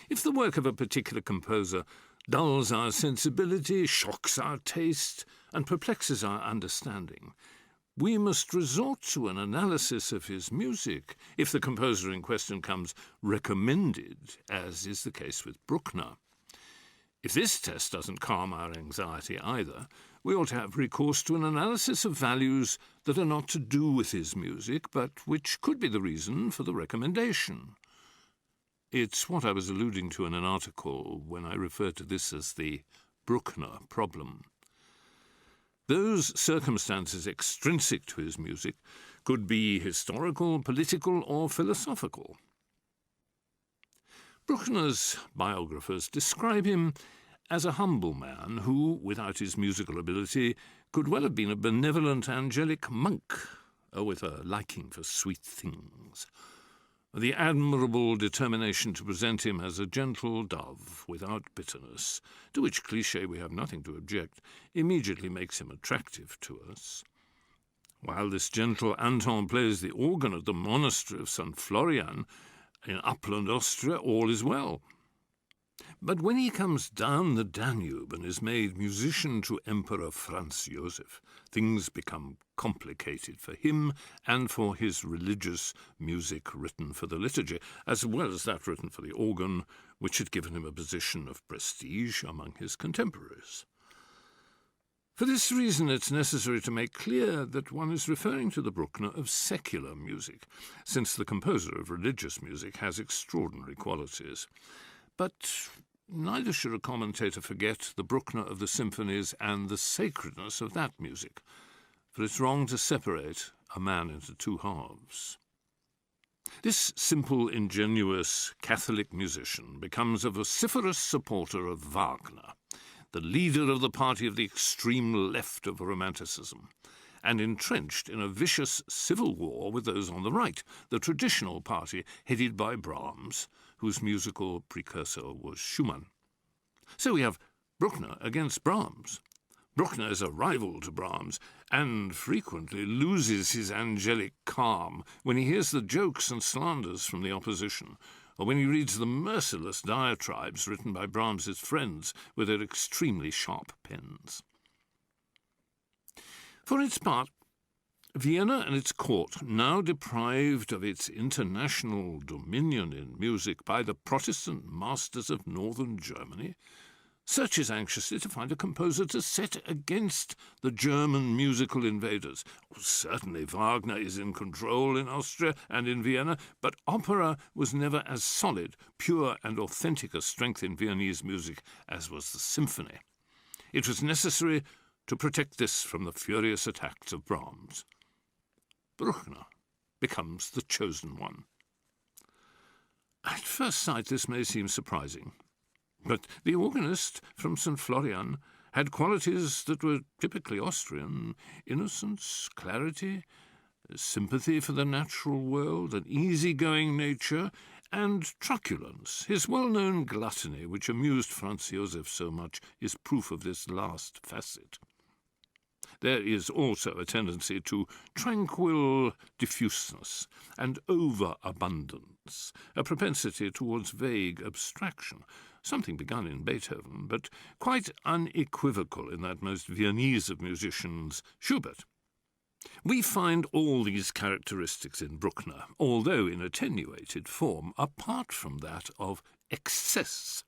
If the work of a particular composer dulls our sensibility, shocks our taste, and perplexes our understanding, we must resort to an analysis of his music if the composer in question comes recommended, as is the case with Bruckner. If this test doesn't calm our anxiety either, we ought to have recourse to an analysis of values that are not to do with his music, but which could be the reason for the recommendation. It's what I was alluding to in an article when I referred to this as the Bruckner problem. Those circumstances extrinsic to his music could be historical, political, or philosophical. Bruckner's biographers describe him as a humble man who, without his musical ability, could well have been a benevolent angelic monk, with a liking for sweet things. The admirable determination to present him as a gentle dove without bitterness, to which cliché we have nothing to object, immediately makes him attractive to us. While this gentle Anton plays the organ at the monastery of St. Florian in upland Austria, all is well. But when he comes down the Danube and is made musician to Emperor Franz Joseph, things become complicated for him and for his religious music written for the liturgy, as well as that written for the organ, which had given him a position of prestige among his contemporaries. For this reason, it's necessary to make clear that one is referring to the Bruckner of secular music, since the composer of religious music has extraordinary qualities. But neither should a commentator forget the Bruckner of the symphonies and the sacredness of that music, for it's wrong to separate a man into two halves. This simple, ingenuous Catholic musician becomes a vociferous supporter of Wagner, the leader of the party of the extreme left of Romanticism, and entrenched in a vicious civil war with those on the right, the traditional party headed by Brahms, whose musical precursor was Schumann. So we have Bruckner against Brahms. Bruckner is a rival to Brahms, and frequently loses his angelic calm when he hears the jokes and slanders from the opposition, or when he reads the merciless diatribes written by Brahms's friends with their extremely sharp pens. For its part, Vienna and its court, now deprived of its international dominion in music by the Protestant masters of northern Germany, searches anxiously to find a composer to set against the German musical invaders. Certainly Wagner is in control in Austria and in Vienna, but opera was never as solid, pure and authentic a strength in Viennese music as was the symphony. It was necessary to protect this from the furious attacks of Brahms. Bruckner becomes the chosen one. At first sight this may seem surprising, but the organist from St. Florian had qualities that were typically Austrian: innocence, clarity, sympathy for the natural world, an easy-going nature, and truculence. His well-known gluttony, which amused Franz Joseph so much, is proof of this last facet. There is also a tendency to tranquil diffuseness and overabundance, a propensity towards vague abstraction, something begun in Beethoven, but quite unequivocal in that most Viennese of musicians, Schubert. We find all these characteristics in Bruckner, although in attenuated form, apart from that of excess.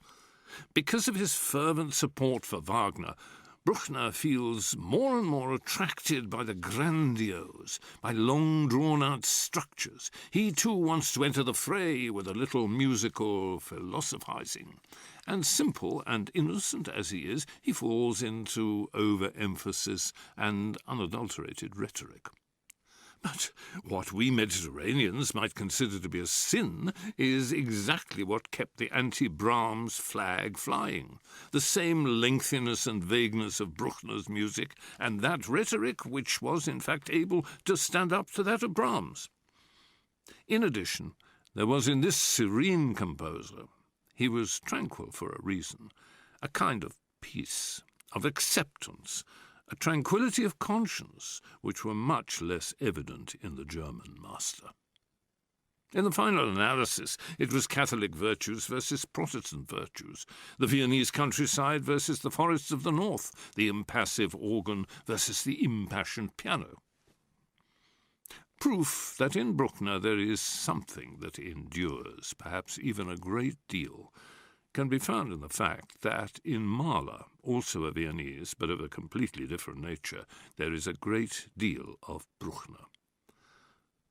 Because of his fervent support for Wagner, Bruckner feels more and more attracted by the grandiose, by long-drawn-out structures. He too wants to enter the fray with a little musical philosophizing. And simple and innocent as he is, he falls into overemphasis and unadulterated rhetoric. But what we Mediterraneans might consider to be a sin is exactly what kept the anti-Brahms flag flying. The same lengthiness and vagueness of Bruckner's music, and that rhetoric which was in fact able to stand up to that of Brahms. In addition, there was in this serene composer, he was tranquil for a reason, a kind of peace, of acceptance, a tranquillity of conscience which were much less evident in the German master. In the final analysis, it was Catholic virtues versus Protestant virtues, the Viennese countryside versus the forests of the north, the impassive organ versus the impassioned piano. Proof that in Bruckner there is something that endures, perhaps even a great deal, can be found in the fact that in Mahler, also a Viennese, but of a completely different nature, there is a great deal of Bruckner.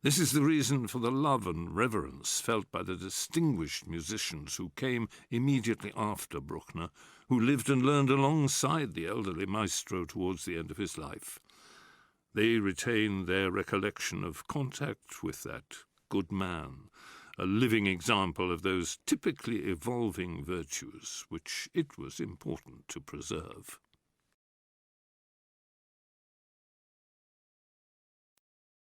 This is the reason for the love and reverence felt by the distinguished musicians who came immediately after Bruckner, who lived and learned alongside the elderly maestro towards the end of his life. They retain their recollection of contact with that good man, a living example of those typically evolving virtues which it was important to preserve.